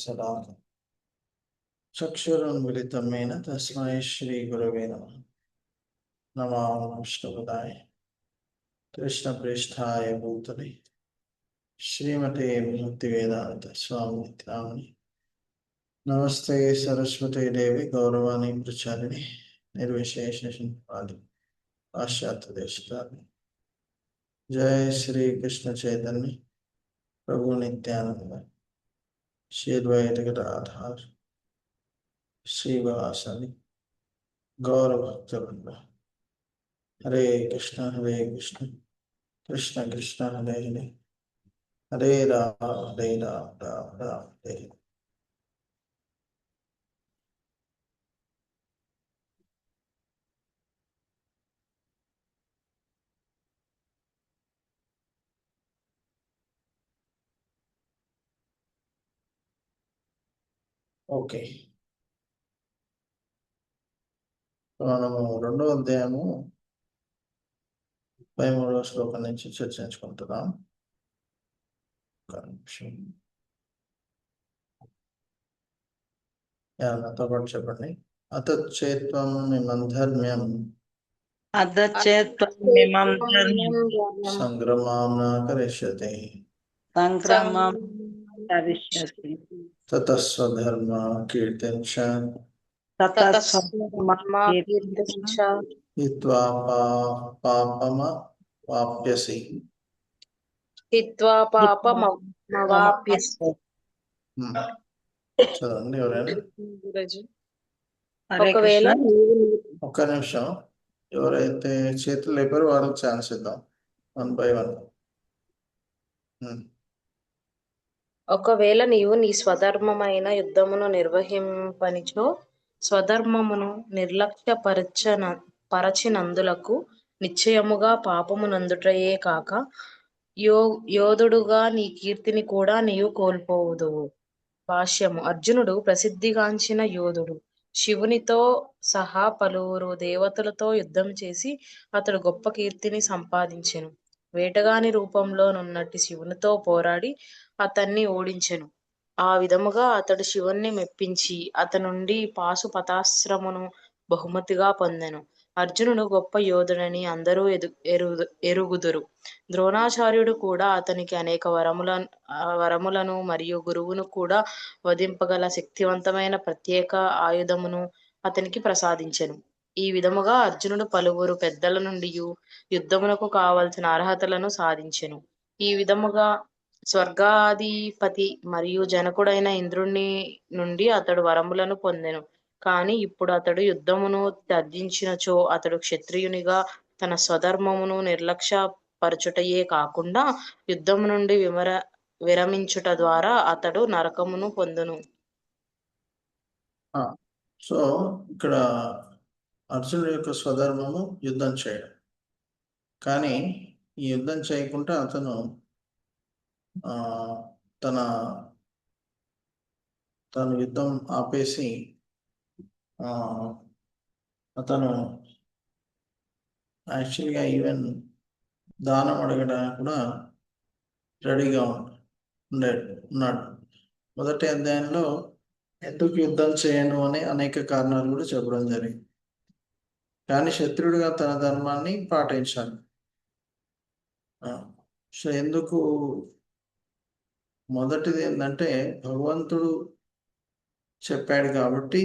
सदा चक्षुरुन्मिलितं येन तस्मै श्रीगुरवे नमः। नमो विष्णुपदाय कृष्णप्रेष्ठाय भूतले श्रीमते भक्तिवेदान्त स्वामी नामिने। नमस्ते सरस्वती देवी गौरवाणी प्रचारिणे निर्विशेष शून्यवादी पाश्चात्य देशतारिणे। जय श्री कृष्ण चैतन्य प्रभु नित्यानंद श्री अद्वैत गदाधर श्रीवासदि गौर भक्तवृंद। हरे कृष्ण कृष्ण कृष्ण हरे हरे हरे राम राम राम हरे हरे। ఓకే, మనము 2వ అధ్యాయము 13వ శ్లోకం నుంచి చర్చించుకుంటున్నాం. ఒక నిమిషం, నాతో పాటు చెప్పండి. అతచ్చేత్వం మిమం ధర్మ్యం సంగ్రమాం న కరిష్యతే తతస్వధర్మ కీర్తించ హిత్వా పాపమ వాప్యసి. చదవండి ఎవరైనా. ఒకవేళ ఒక్క నిమిషం, ఎవరైతే చేతులు లేపారో వాళ్ళకి ఛాన్స్ ఇద్దాం, 1 by 1. ఒకవేళ నీవు నీ స్వధర్మమైన యుద్ధమును నిర్వహింపనిచో స్వధర్మమును పరచినందులకు నిశ్చయముగా పాపమునందుటయే కాక యోధుడుగా నీ కీర్తిని కూడా నీవు కోల్పోవుదువు. భాష్యము. అర్జునుడు ప్రసిద్ధిగాంచిన యోధుడు. శివునితో సహా పలువురు దేవతలతో యుద్ధం చేసి అతడు గొప్ప కీర్తిని సంపాదించెను. వేటగాని రూపంలో నున్నట్టి శివునితో పోరాడి అతన్ని ఓడించెను. ఆ విధముగా అతడు శివుణ్ణి మెప్పించి అతనుండి పాశుపతాస్త్రమును బహుమతిగా పొందెను. అర్జునుడు గొప్ప యోధుడని అందరూ ఎరుగుదురు. ద్రోణాచార్యుడు కూడా అతనికి అనేక వరములను మరియు గురువును కూడా వధింపగల శక్తివంతమైన ప్రత్యేక ఆయుధమును అతనికి ప్రసాదించెను. ఈ విధముగా అర్జునుడు పలువురు పెద్దల నుండి యుద్ధమునకు కావలసిన అర్హతలను సాధించెను. ఈ విధముగా స్వర్గాధిపతి మరియు జనకుడైన ఇంద్రుని నుండి అతడు వరములను పొందెను. కాని ఇప్పుడు అతడు యుద్ధమును త్యజించినచో అతడు క్షత్రియునిగా తన స్వధర్మమును నిర్లక్ష్యపరచుటయే కాకుండా యుద్ధము నుండి విరమించుట ద్వారా అతడు నరకమును పొందును. సో ఇక్కడ అర్జునుడి యొక్క స్వధర్మము యుద్ధం చేయడం. కానీ ఈ యుద్ధం చేయకుండా అతను తను యుద్ధం ఆపేసి అతను యాక్చువల్గా ఈవెన్ దానం అడగడానికి కూడా రెడీగా ఉన్నాడు. మొదటి అధ్యాయంలో ఎందుకు యుద్ధం చేయను అని అనేక కారణాలు కూడా చెప్పడం జరిగింది. కానీ శత్రుడిగా తన ధర్మాన్ని పాటించాలి. సో ఎందుకు మొదటిది ఏంటంటే భగవంతుడు చెప్పాడు కాబట్టి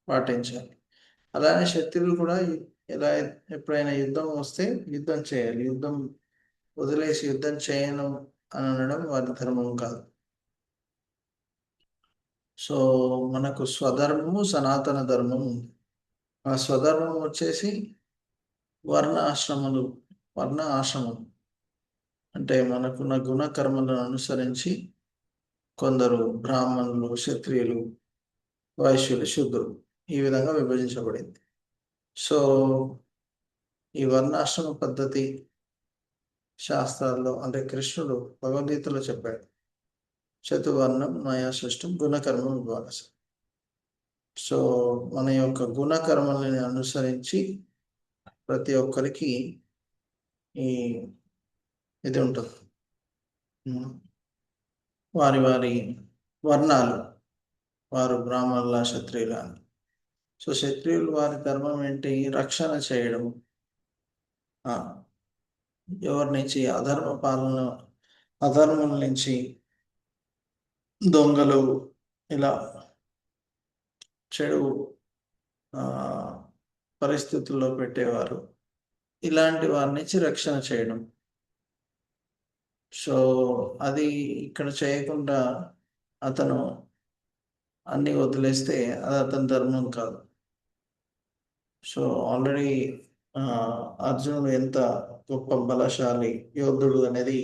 పాటించాలి. అలానే శత్రువులు కూడా ఎప్పుడైనా యుద్ధం వస్తే యుద్ధం చేయాలి. యుద్ధం వదిలేసి యుద్ధం చేయను అని అనడం వారి ధర్మం కాదు. సో మనకు స్వధర్మము సనాతన ధర్మం ఉంది. ఆ స్వధర్మం వచ్చేసి వర్ణ ఆశ్రమం అంటే మనకున్న గుణకర్మలను అనుసరించి కొందరు బ్రాహ్మణులు, క్షత్రియులు, వైశ్యులు, శూద్రులు ఈ విధంగా విభజించబడింది. సో ఈ వర్ణాశ్రమ పద్ధతి శాస్త్రాల్లో అంటే కృష్ణుడు భగవద్గీతలో చెప్పాడు, చతుర్వర్ణం మయా సృష్టం గుణకర్మ విభాగశ. సో మన యొక్క గుణకర్మల్ని అనుసరించి ప్రతి ఒక్కరికి ఇది ఉంటుంది. వారి వారి వర్ణాలు, వారు బ్రాహ్మణుల, క్షత్రియుల అని. సో క్షత్రియులు వారి ధర్మం ఏంటి? రక్షణ చేయడం, ఎవరి నుంచి అధర్మం నుంచి, దొంగలు, ఇలా చెడు పరిస్థితుల్లో పెట్టేవారు, ఇలాంటి వారి నుంచి రక్షణ చేయడం. సో అది ఇక్కడ చేయకుండా అతను అన్ని వదిలేస్తే అది అతని ధర్మం కాదు. సో ఆల్రెడీ అర్జునుడు ఎంత గొప్ప బలశాలి యోధుడు అనేది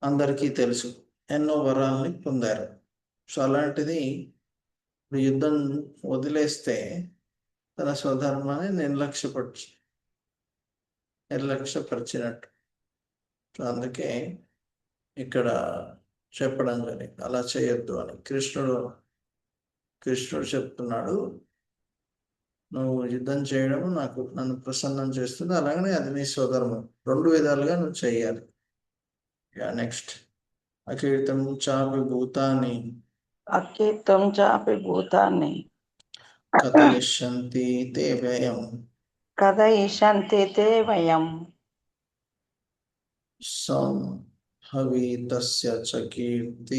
అందరికీ తెలుసు. ఎన్నో వరాలని పొందారు. సో అలాంటిది యుద్ధం వదిలేస్తే తన స్వధర్మాన్ని నిర్లక్ష్యపరిచినట్టు. సో అందుకే ఇక్కడ చెప్పడం జరిగింది అలా చేయొద్దు అని. కృష్ణుడు చెప్తున్నాడు, నువ్వు యుద్ధం చేయడం నన్ను ప్రసన్నం చేస్తుంది, అలాగనే అది నీ స్వధర్మం. రెండు విధాలుగా నువ్వు చెయ్యాలి. నెక్స్ట్, అకీర్తం చాపి భూతాన్ని కథయిష్యంతి తే వ్యయం సంభావితస్య చ కీర్తి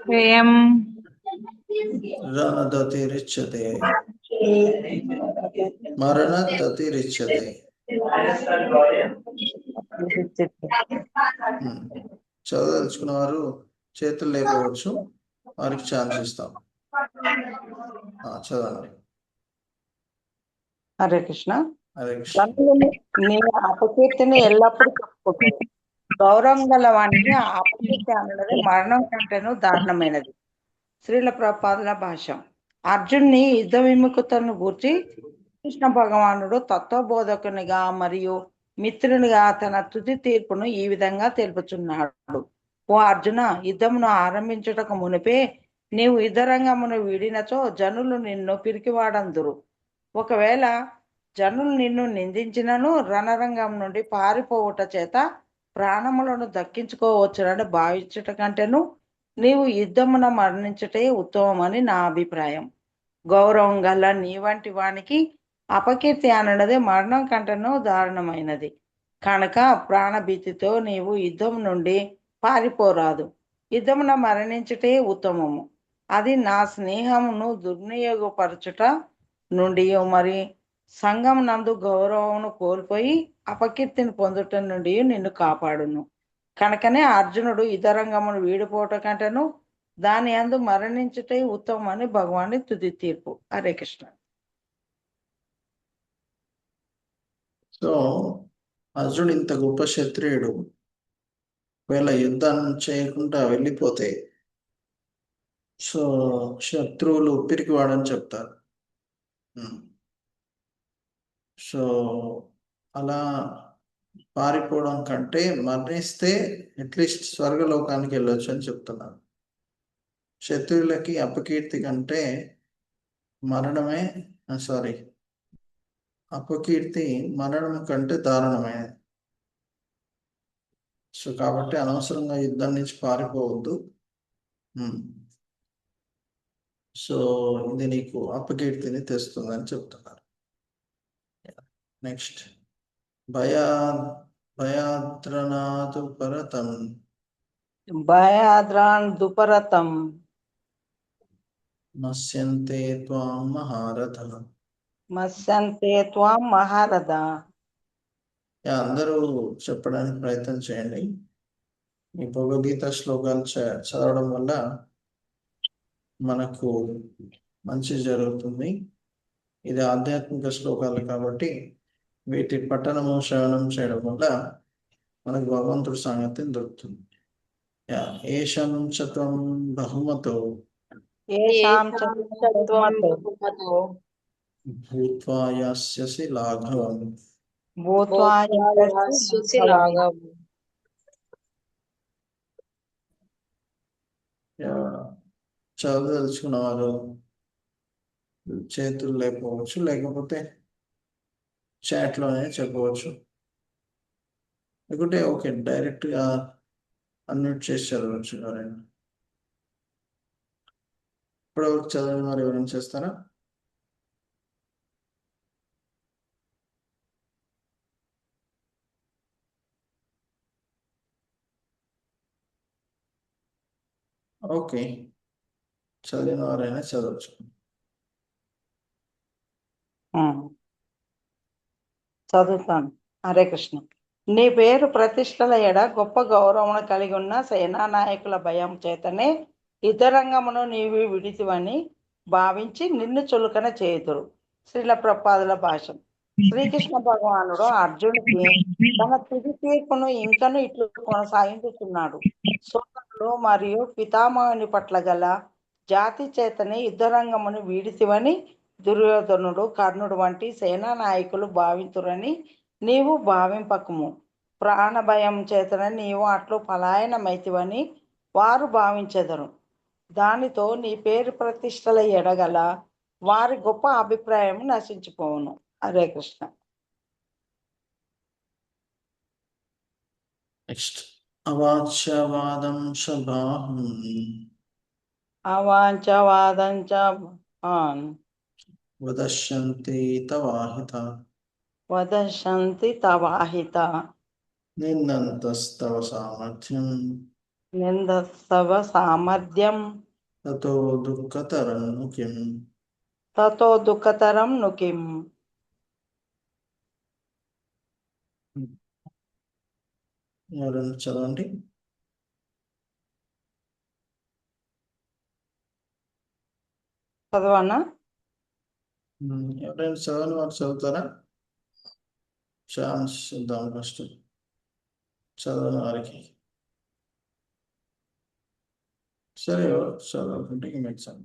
వ్యయం మరణదతిరిచ్యతే. చదవదలుచుకున్న వారు చేతులు లేపవచ్చు, వారికి ఛాన్స్ ఇస్తాం. చదవండి. హరే కృష్ణ. హరే కృష్ణ. నీ అపకీర్తిని ఎల్లప్పుడూ చెప్పుకుంటావు. గౌరవం గల వానికి అపకీర్తి అన్నది మరణం కంటేను దారుణమైనది. శ్రీల ప్రభుపాదుల భాష్యం. అర్జున్ని యుద్ధ విముఖతను గూర్చి కృష్ణ భగవానుడు తత్వబోధకునిగా మరియు మిత్రునిగా తన తుది తీర్పును ఈ విధంగా తెలుపుచున్నాడు. ఓ అర్జున, యుద్ధమును ఆరంభించుటకు మునిపే నీవు యుద్ధరంగమును వీడినచో జనులు నిన్ను పిరికివాడందురు. ఒకవేళ జనులు నిన్ను నిందించినను రణరంగం నుండి పారిపోవుట చేత ప్రాణములను దక్కించుకోవచ్చునని భావించుట కంటేను నీవు యుద్ధమున మరణించుటే ఉత్తమమని నా అభిప్రాయం. గౌరవం గల నీ వంటి వానికి అపకీర్తి అన్నది మరణం కంటేను దారుణమైనది కనుక ప్రాణభీతితో నీవు యుద్ధం నుండి పారిపోరాదు. యుద్ధమున మరణించుటే ఉత్తమము. అది నా స్నేహమును దుర్వినియోగపరచుట నుండి మరి సంఘం నందు గౌరవమును కోల్పోయి అపకీర్తిని పొందుట నుండి నిన్ను కాపాడును. కనుకనే అర్జునుడు యుద్ధరంగమును వీడిపోవట కంటేను దాని అందు మరణించుటే ఉత్తమమని భగవాని తుది తీర్పు. హరే కృష్ణ. సో అర్జునుడు ఇంత గొప్ప క్షత్రియుడు, ఒకవేళ యుద్ధం చేయకుండా వెళ్ళిపోతే సో శత్రువులు పిరికివాడని చెప్తారు. సో అలా పారిపోవడం కంటే మరణిస్తే అట్లీస్ట్ స్వర్గలోకానికి వెళ్ళొచ్చు అని చెప్తున్నారు. శత్రువులకి అపకీర్తి కంటే అపకీర్తి మరణం కంటే దారుణమైనది. సో కాబట్టి అనవసరంగా యుద్ధం నుంచి పారిపోవద్దు. సో ఇది నీకు అపకీర్తిని తెస్తుందని చెప్తున్నారు. నెక్స్ట్, భయాద్రాదుపరతం మత్స్యంతే త్వాం మహారథ. అందరూ చెప్పడానికి ప్రయత్నం చేయండి. ఈ భగవద్గీత శ్లోకాలు చదవడం వల్ల మనకు మంచి జరుగుతుంది. ఇది ఆధ్యాత్మిక శ్లోకాలు కాబట్టి వీటి పఠనము శ్రవణం చేయడం వల్ల మనకు భగవంతుడి సాంగత్యం దొరుకుతుంది. ఏషాం చత్వం బహుమతో భూత్వా యాస్యసి లాఘవం. చదవదలుచుకున్న వారు చేతులు లేకపోవచ్చు, లేకపోతే చాట్లోనే చెప్పవచ్చు. లేకుంటే ఓకే డైరెక్ట్గా అన్మ్యూట్ చేసి చదవచ్చు ఎవరైనా. ఇప్పుడు చదవని వారు ఎవరైనా చేస్తారా? ఓకే, చదివిన వారైనా చదవచ్చు. చదువుతాను. హరే కృష్ణ. నీ పేరు ప్రతిష్టల ఎడ గొప్ప గౌరవమును కలిగి ఉన్న సేనా నాయకుల భయం చేతనే యుద్ధరంగమును నీవు విడితివని భావించి నిన్ను చులకన చేయుదురు. శ్రీల ప్రపాదుల భాషం. శ్రీకృష్ణ భగవానుడు అర్జునుడికి తన తుది తీర్పును ఇంకను ఇట్లు కొనసాగించుతున్నాడు. సోదరులు మరియు పితామహుని పట్ల గల జాతి చేతనే యుద్ధరంగమును వీడితివని దుర్యోధనుడు, కర్ణుడు వంటి సేనా నాయకులు భావింతురని నీవు భావింపకము. ప్రాణ భయం చేతనే నీవు అట్లు పలాయనమైతివని వారు భావించెదరు. దానితో నీ పేరు ప్రతిష్టల ఎడగల వారి గొప్ప అభిప్రాయం నశించిపోవును. హరే కృష్ణ. నెక్స్ట్ అవాచ్యవాదం శబాహం అవాంఛవాదంచ వదశ్యంతి తవాహిత వదశంతి తవాహిత నిందంతస్తవ సామర్థ్యం నిందస్తవ సామర్థ్యం తతో దుఃఖతరం కిం. తతో దుఃఖతరం నుకిం. ఎవరైనా చదవండి. చదవనా? ఎవరైనా చదవని వారు చదువుతారా? ఛాన్స్ ఇద్దాం ఫస్ట్ చదవని వారికి. సరే చదవకుంటే ఎగ్జామ్.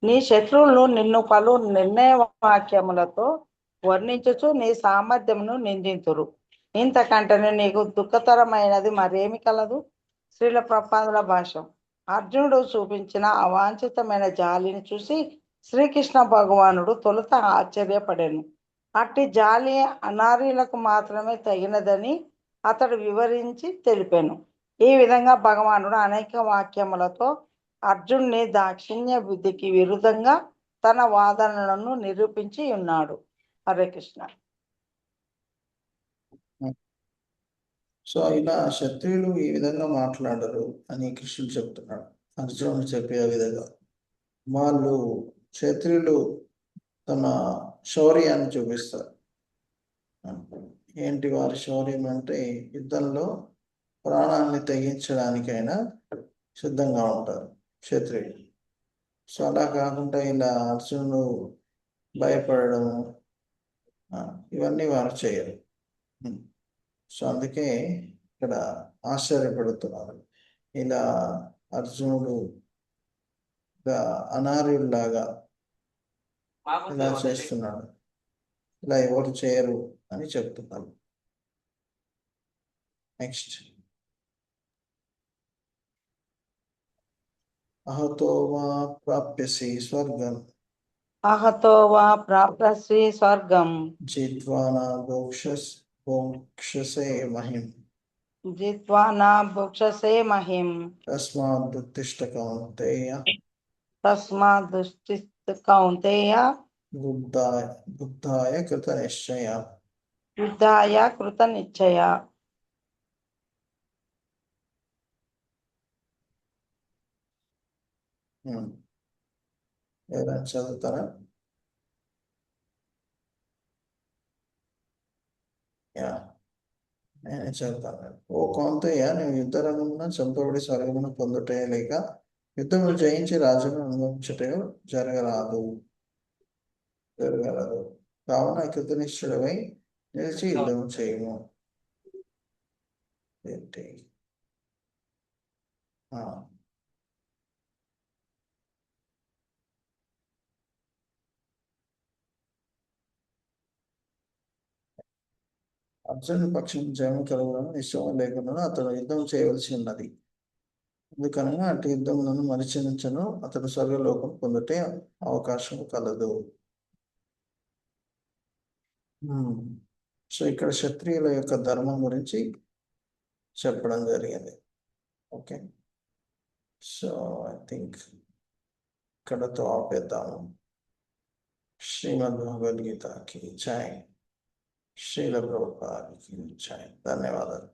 నీ శత్రువులు నిన్ను పలు నిర్ణయ వాక్యములతో వర్ణించుచు నీ సామర్థ్యమును నిందింతురు. ఇంతకంటే నీకు దుఃఖతరమైనది మరేమి కలదు? శ్రీల ప్రపాదుల భాషం. అర్జునుడు చూపించిన అవాంఛితమైన జాలిని చూసి శ్రీకృష్ణ భగవానుడు తొలుత ఆశ్చర్యపడాను. అట్టి జాలి అనారీలకు మాత్రమే తగినదని అతడు వివరించి తెలిపాను. ఈ విధంగా భగవానుడు అనేక వాక్యములతో అర్జునుని దాక్షిణ్య బుద్ధికి విరుద్ధంగా తన వాదనలను నిరూపించి ఉన్నాడు. హరే కృష్ణ. సో ఇలా శత్రువులు ఈ విధంగా మాట్లాడరు అని కృష్ణుడు చెప్తున్నాడు. అర్జునుడు చెప్పే విధంగా వాళ్ళు క్షత్రియులు తమ శౌర్యాన్ని చూపిస్తారు. ఏంటి వారి శౌర్యం అంటే యుద్ధంలో ప్రాణాన్ని తెగించడానికైనా సిద్ధంగా ఉంటారు క్షత్రియులు. సో అలా కాకుండా ఇలా అర్జునుడు భయపడము ఇవన్నీ వారు చేయరు. సో అందుకే ఇక్కడ ఆశ్చర్యపడుతున్నారు. ఇలా అర్జునుడు అనార్యుల్లాగా ఇలా చేస్తున్నాడు, ఇలా ఎవరు చేయరు అని చెప్తున్నారు. నెక్స్ట్ అహతో వా ప్రాప్యసి స్వర్గం అహతో వా ప్రాప్యసి స్వర్గం జిత్వా నా భోక్షసే మహిం జిత్వా నా భుక్షసే మహిం తస్మాదుత్తిష్ట కౌంతేయ తస్మాదుత్తిష్ట కౌంతేయ బుద్ధాయ కృత నిశ్చయ యుద్ధాయ కృత నిశ్చయ. ఎవరైనా చదువుతారా? నేను చదువుతాను. ఓ కౌంతయ్య, నేను యుద్ధ రంగమున చంపబడి స్వర్గమును పొందుటే లేక యుద్ధమును జయించి రాజును అనుభవించుటే జరగరాదు. కావున కృతనిష్ఠుడవై నిలిచి యుద్ధము చేయము. ఏంటి అర్జునుడి పక్షం జయం కలగడం నిశ్చయం లేకుండా అతను యుద్ధం చేయవలసి ఉన్నది. అందుకనగా అటు యుద్ధములను మరిచించను అతను స్వర్గలోకం పొందుటే అవకాశం కలదు. సో ఇక్కడ క్షత్రియుల యొక్క ధర్మం గురించి చెప్పడం జరిగింది. ఓకే, సో ఐ థింక్ ఇక్కడతో ఆపేద్దాము. శ్రీమద్ భగవద్గీతకి జై. శ్రీల ప్రభుపాదకి జై. ధన్యవాదాలు.